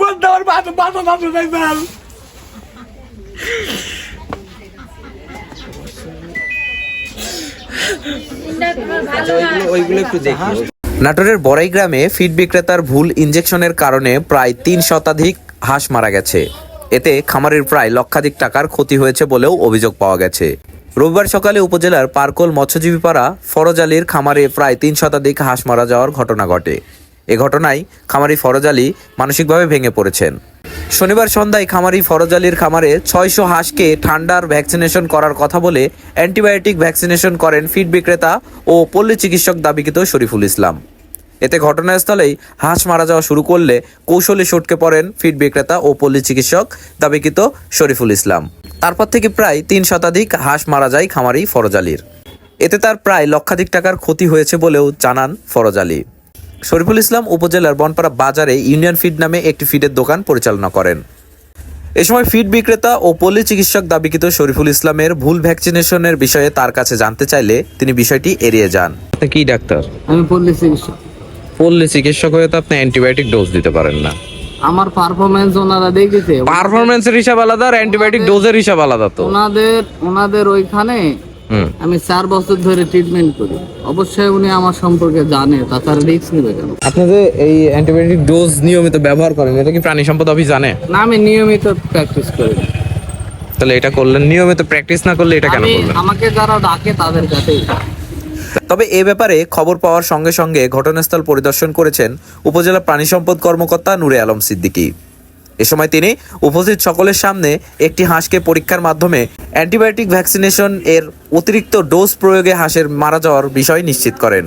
বলতে আমার বাসা বাসা বাসা দেখবেন। নাটোরের বড়াই গ্রামে ফিড বিক্রেতার ভুল ইনজেকশনের কারণে প্রায় 3 শতাধিক হাঁস মারা গেছে। এতে খামারের প্রায় লক্ষাধিক টাকার ক্ষতি হয়েছে বলেও অভিযোগ পাওয়া গেছে। রবিবার সকালে উপজেলার পারকোল মৎস্যজীবীপাড়া ফরজ আলীর খামারে প্রায় 3 শতাধিক হাঁস মারা যাওয়ার ঘটনা ঘটে। এ ঘটনায় খামারি ফরজ আলী মানসিকভাবে ভেঙে পড়েছেন। শনিবার সন্ধ্যায় খামারি ফরজ আলীর খামারে 600 হাঁসকে ঠান্ডার ভ্যাকসিনেশন করার কথা বলে অ্যান্টিবায়োটিক ভ্যাকসিনেশন করেন ফিড বিক্রেতা ও পল্লী চিকিৎসক দাবিকৃত শরীফুল ইসলাম। এতে ঘটনাস্থলেই হাঁস মারা যাওয়া শুরু করলে কৌশলে সটকে পড়েন ফিড বিক্রেতা ও পল্লী চিকিৎসক দাবিকৃত শরীফুল ইসলাম। তারপর থেকে প্রায় 3 শতাধিক হাঁস মারা যায় খামারি ফরজ আলীর। এতে তার প্রায় লক্ষাধিক টাকার ক্ষতি হয়েছে বলেও জানান ফরজ আলী। শরীফুল ইসলাম উপজেলার বনপাড়া বাজারে ইউনিয়ন ফিড নামে একটি ফিডের দোকান পরিচালনা করেন। এ সময় ফিড বিক্রেতা ও পল্লী চিকিৎসক দাবিকৃত শরীফুল ইসলামের ভুল ভ্যাকসিনেশনের বিষয়ে তার কাছে জানতে চাইলে তিনি বিষয়টি এড়িয়ে যান। কি ডাক্তার? আমি পল্লী চিকিৎসক। পল্লী চিকিৎসক হয়ে তো আপনি অ্যান্টিবায়োটিক ডোজ দিতে পারেন না। আমার পারফরমেন্স ওনারা দেখেছে। পারফরমেন্সের হিসাব আলাদা আর অ্যান্টিবায়োটিক ডোজের হিসাব আলাদা। তো ওনাদের ওইখানে আমি 4 বছর ধরে ট্রিটমেন্ট করি। অবশ্যই উনি আমার সম্পর্কে জানে, তাছাড়া রিস্ক নেবে কেন? আপনি যে এই অ্যান্টিবায়োটিক ডোজ নিয়মিত ব্যবহার করেন, এটা কি প্রাণী সম্পদ অফিস জানে? না, আমি নিয়মিত প্র্যাকটিস করি। তাহলে এটা করলেন, নিয়মিত প্র্যাকটিস না করলে এটা কেন করলেন? আমাকে যারা ডাকে তাদের কাছেই। তবে এ ব্যাপারে খবর পাওয়ার সঙ্গে সঙ্গে ঘটনাস্থল পরিদর্শন করেছেন উপজেলা প্রাণী সম্পদ কর্মকর্তা নূরে আলম সিদ্দিকী। এ সময় তিনি উপস্থিত সকলের সামনে একটি হাঁসকে পরীক্ষার মাধ্যমে অ্যান্টিবায়োটিক ভ্যাকসিনেশন এর অতিরিক্ত ডোজ প্রয়োগে হাঁসের মারা যাওয়ার বিষয় নিশ্চিত করেন।